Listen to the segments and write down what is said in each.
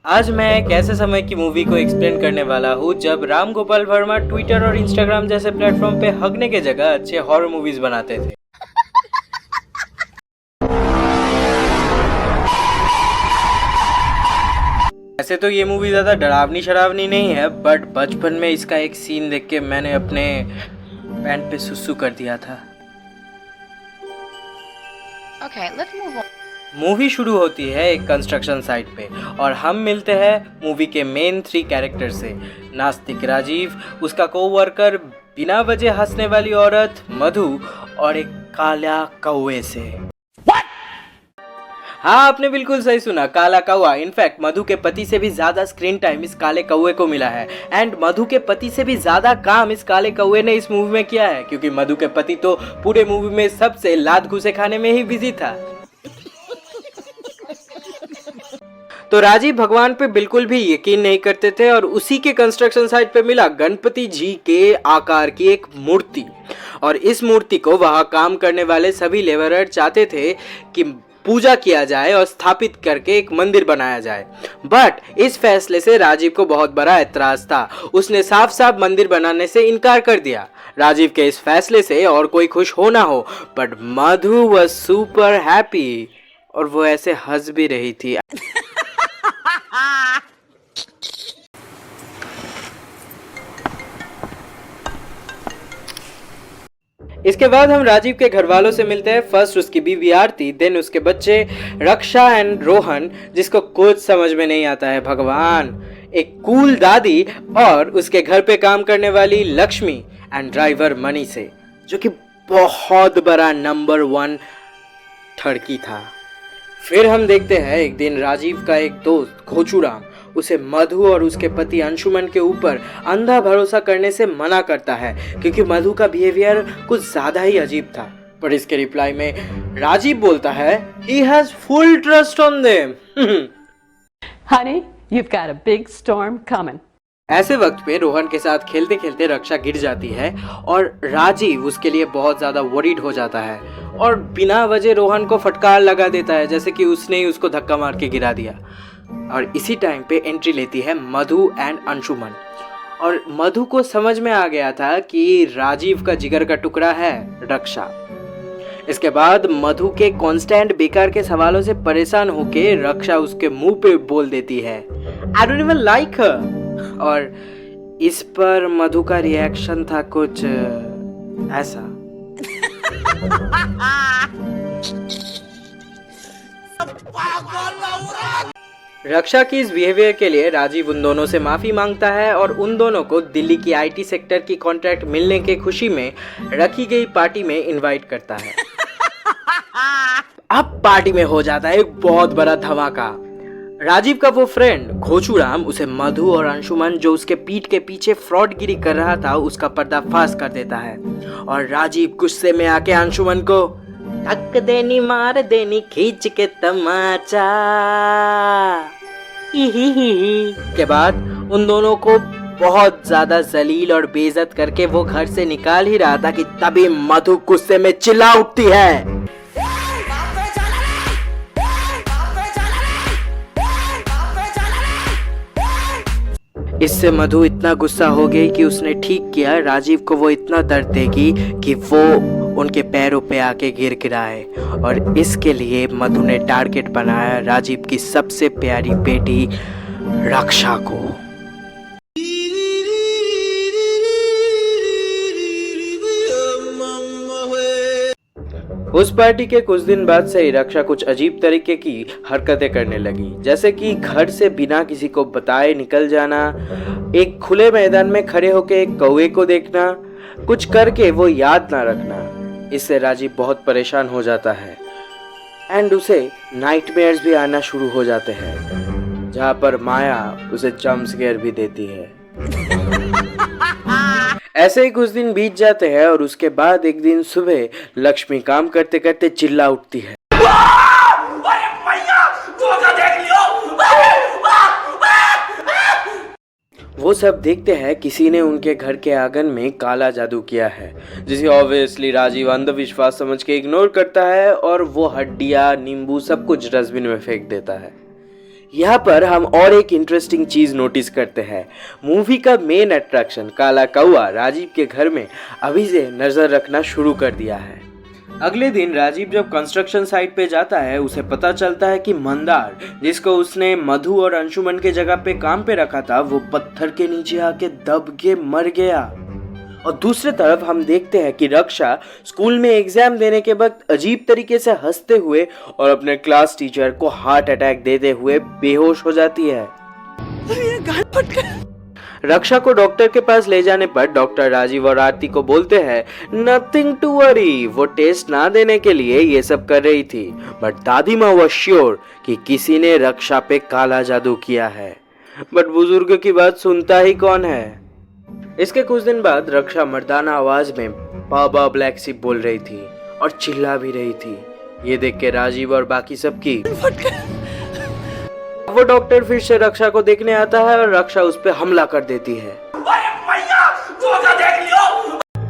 आज मैं एक ऐसे समय की मूवी को एक्सप्लेन करने वाला हूँ जब राम गोपाल वर्मा ट्विटर और इंस्टाग्राम जैसे प्लेटफॉर्म पे हगने के जगह अच्छे हॉरर मूवीज बनाते थे। ऐसे तो ये मूवी ज़्यादा डरावनी शरावनी नहीं है, बट बचपन में इसका एक सीन देख के मैंने अपने पैंट पे सुसु कर दिया था। Okay, let's move on. Movie शुरू होती है एक कंस्ट्रक्शन साइट पे और हम मिलते हैं मूवी के मेन 3 कैरेक्टर से। नास्तिक राजीव, उसका कोवर्कर बिना वजह हंसने वाली औरत मधु और एक काला कौवे से। हाँ, आपने बिल्कुल सही सुना, काला कौवा। इनफैक्ट मधु के पति से भी ज्यादा स्क्रीन टाइम इस काले कौवे को मिला है एंड मधु के पति से भी ज्यादा काम इस काले कौवे ने इस मूवी में किया है, क्योंकि मधु के पति तो पूरे मूवी में सबसे लात घुसे खाने में ही बिजी था। तो राजीव भगवान पे बिल्कुल भी यकीन नहीं करते थे और उसी के कंस्ट्रक्शन साइट पे मिला गणपति जी के आकार की एक मूर्ति, और इस मूर्ति को वहां काम करने वाले सभी लेबरर चाहते थे कि पूजा किया जाए और स्थापित करके एक मंदिर बनाया जाए। बट इस फैसले से राजीव को बहुत बड़ा ऐतराज था। उसने साफ साफ मंदिर बनाने से इनकार कर दिया। राजीव के इस फैसले से और कोई खुश हो ना हो, but Madhu was super happy और वो ऐसे हंस भी रही थी। इसके बाद हम राजीव के घर वालों से मिलते हैं। फर्स्ट उसकी बीवी आरती, देन उसके बच्चे रक्षा एंड रोहन, जिसको कुछ समझ में नहीं आता है भगवान, एक कूल दादी और उसके घर पे काम करने वाली लक्ष्मी एंड ड्राइवर मनी से, जो कि बहुत बड़ा नंबर 1 ठड़की था। फिर हम देखते हैं एक दिन राजीव का एक दोस्त घोचूराम उसे मधु और उसके पति अंशुमन के ऊपर अंधा भरोसा करने से मना करता है, क्योंकि मधु का बिहेवियर कुछ ज्यादा ही अजीब था। पर इसके रिप्लाई में राजीव बोलता है he has full trust on them। Honey, you've got a big storm coming. ऐसे वक्त पे रोहन के साथ खेलते खेलते रक्षा गिर जाती है और राजीव उसके लिए बहुत ज्यादा वरीड हो जाता है और बिना वजह रोहन को फटकार लगा देता है, जैसे कि उसने ही उसको धक्का मार के गिरा दिया। और इसी टाइम पे एंट्री लेती है मधु एंड अंशुमन, और मधु को समझ में आ गया था कि राजीव का जिगर का टुकड़ा है रक्षा। इसके बाद मधु के कांस्टेंट बेकार के सवालों से परेशान होके रक्षा उसके मुंह पे बोल देती है I don't even like her, और इस पर मधु का रिएक्शन था कुछ ऐसा। रक्षा की इस बिहेवियर के लिए राजीव उन दोनों से माफी मांगता है और उन दोनों को दिल्ली की आईटी सेक्टर की कॉन्ट्रैक्ट मिलने के खुशी में रखी गई पार्टी में इनवाइट करता है। अब पार्टी में हो जाता है एक बहुत बड़ा धमाका। राजीव का वो फ्रेंड घोचूराम उसे मधु और अंशुमन, जो उसके पीठ के पीछे फ्रॉडगिरी कर रहा था, उसका पर्दाफाश कर देता है और राजीव गुस्से में आके अंशुमन को धक देनी मार देनी खींच के तमाचा के बाद उन दोनों को बहुत ज्यादा जलील और बेइज्जत करके वो घर से निकाल ही रहा था कि तभी मधु गुस्से में चिल्ला उठती है। इससे मधु इतना गुस्सा हो गई कि उसने ठीक किया, राजीव को वो इतना दर्द देगी कि वो उनके पैरों पे आके गिर गिराए, और इसके लिए मधु ने टारगेट बनाया राजीव की सबसे प्यारी बेटी रक्षा को। उस पार्टी के कुछ दिन बाद से ही रक्षा कुछ अजीब तरीके की हरकतें करने लगी, जैसे कि घर से बिना किसी को बताए निकल जाना, एक खुले मैदान में खड़े होकर एक कौवे को देखना, कुछ करके वो याद ना रखना। इससे राजीव बहुत परेशान हो जाता है एंड उसे नाइटमेयर्स भी आना शुरू हो जाते हैं, जहाँ पर माया उसे जंप स्केयर भी देती है। ऐसे ही कुछ दिन बीत जाते हैं और उसके बाद एक दिन सुबह लक्ष्मी काम करते करते चिल्ला उठती है। वो सब देखते हैं किसी ने उनके घर के आंगन में काला जादू किया है, जिसे ऑब्वियसली राजीव अंधविश्वास समझ के इग्नोर करता है और वो हड्डियां, नींबू सब कुछ डस्टबिन में फेंक देता है। यहाँ पर हम और एक इंटरेस्टिंग चीज नोटिस करते हैं। मूवी का मेन अट्रैक्शन काला कौआ राजीव के घर में अभी से नजर रखना शुरू कर दिया है। अगले दिन राजीव जब कंस्ट्रक्शन साइट पे जाता है, उसे पता चलता है कि मंदार, जिसको उसने मधु और अंशुमन के जगह पे काम पे रखा था, वो पत्थर के नीचे आके दब के मर गया। और दूसरी तरफ हम देखते हैं कि रक्षा स्कूल में एग्जाम देने के वक्त अजीब तरीके से हंसते हुए और अपने क्लास टीचर को हार्ट अटैक देते हुए बेहोश हो जाती है। रक्षा को डॉक्टर के पास ले जाने पर डॉक्टर राजीव और आरती को बोलते हैं नथिंग टू वरी, वो टेस्ट ना देने के लिए ये सब कर रही थी। बट दादी माँ वो श्योर कि किसी ने रक्षा पे काला जादू किया है। बट बुजुर्ग की बात सुनता ही कौन है। इसके कुछ दिन बाद रक्षा मर्दाना आवाज में बाबा ब्लैक शिप बोल रही थी और चिल्ला भी रही थी। ये देख के राजीव और बाकी सबकी वो डॉक्टर फिर से रक्षा को देखने आता है और रक्षा उस पर हमला कर देती है।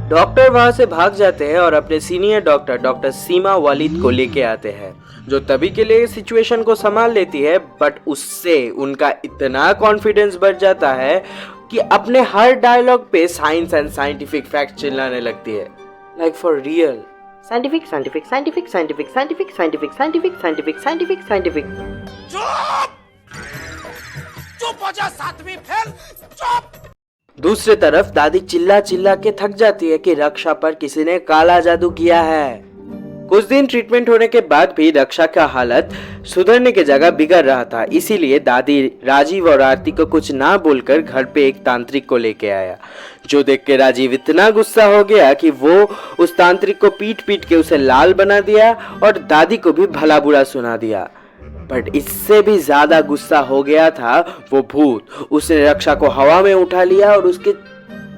डॉक्टर वहां से भाग जाते हैं और अपने सीनियर डॉक्टर सीमा वालिद को लेके आते हैं, जो तभी के लिए सिचुएशन को संभाल लेती है। बट उससे उनका इतना कॉन्फिडेंस बढ़ जाता है कि अपने हर डायलॉग पे साइंस एंड साइंटिफिक फैक्ट चिल्लाने लगती है। Like for real, scientific scientific scientific scientific scientific scientific scientific scientific scientific scientific. चुप हो जा सातवीं फेल, चुप। दूसरी तरफ दादी चिल्ला चिल्ला के थक जाती है कि रक्षा पर किसी ने काला जादू किया है। कुछ दिन ट्रीटमेंट होने के बाद भी रक्षा का हालत सुधरने के जगह बिगड़ रहा था, इसीलिए दादी राजीव और आरती को कुछ ना बोलकर घर पे एक तांत्रिक को लेके आया, जो देख के राजीव इतना गुस्सा हो गया कि वो उस तांत्रिक को पीट पीट के उसे लाल बना दिया और दादी को भी भला बुरा सुना दिया। बट इससे भी ज्यादा गुस्सा हो गया था वो भूत। उसने रक्षा को हवा में उठा लिया और उसके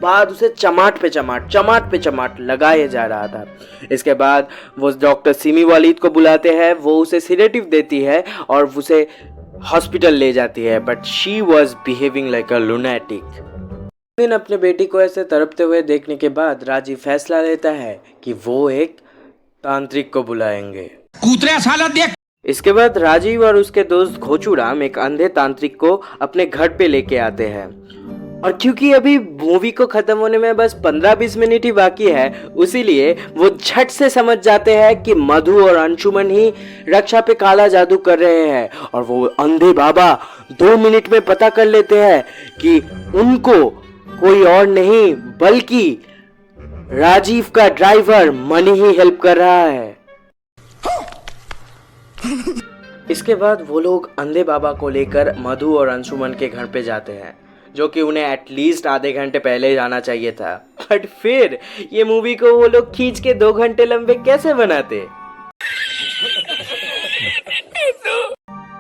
बाद उसे चमाट पे चमाट लगाया जा रहा था। इसके बाद वो डॉक्टर सीमी वालिद को बुलाते हैं, वो उसे सिडेटिव देती है और उसे हॉस्पिटल ले जाती है। But she was behaving like a lunatic. दिन अपने बेटी को ऐसे तड़पते हुए देखने के बाद राजीव फैसला लेता है कि वो एक तांत्रिक को बुलाएंगे। इसके बाद राजीव और उसके दोस्त घोचूराम एक अंधे तांत्रिक को अपने घर पे लेके आते हैं। और क्योंकि अभी मूवी को खत्म होने में बस 15-20 मिनट ही बाकी है, उसीलिए वो झट से समझ जाते हैं कि मधु और अंशुमन ही रक्षा पे काला जादू कर रहे हैं। और वो अंधे बाबा 2 मिनट में पता कर लेते हैं कि उनको कोई और नहीं बल्कि राजीव का ड्राइवर मनी ही हेल्प कर रहा है। इसके बाद वो लोग अंधे बाबा को लेकर मधु और अंशुमन के घर पे जाते हैं, जो कि उन्हें एटलीस्ट आधे घंटे पहले जाना चाहिए था। बट फिर ये मूवी को वो लोग खींच के 2 घंटे लंबे कैसे बनाते।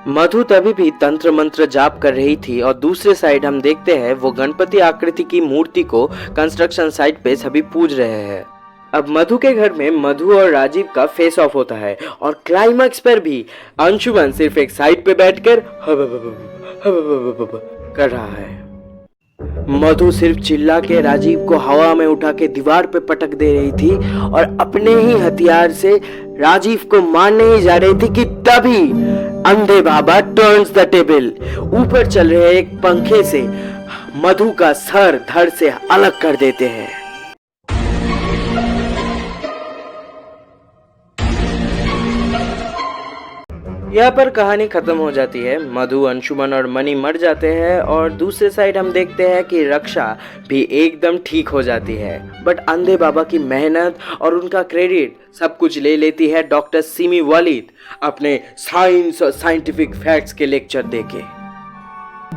मधु तभी भी तंत्र मंत्र जाप कर रही थी और दूसरे साइड हम देखते हैं वो गणपति आकृति की मूर्ति को कंस्ट्रक्शन साइट पे सभी पूज रहे हैं। अब मधु के घर में मधु और राजीव का फेस ऑफ होता है और क्लाइमैक्स पर भी अंशुमन सिर्फ एक साइड पे बैठकर कर रहा है। मधु सिर्फ चिल्ला के राजीव को हवा में उठा के दीवार पे पटक दे रही थी और अपने ही हथियार से राजीव को मारने ही जा रही थी कि तभी अंधे बाबा टर्न्स द टेबल। ऊपर चल रहे एक पंखे से मधु का सर धड़ से अलग कर देते हैं। यहाँ पर कहानी खत्म हो जाती है। मधु, अंशुमन और मनी मर जाते हैं और दूसरे साइड हम देखते हैं कि रक्षा भी एकदम ठीक हो जाती है। बट अंधे बाबा की मेहनत और उनका क्रेडिट सब कुछ ले लेती है डॉक्टर सीमी वालिद अपने साइंस और साइंटिफिक फैक्ट्स के लेक्चर देके।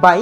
बाय।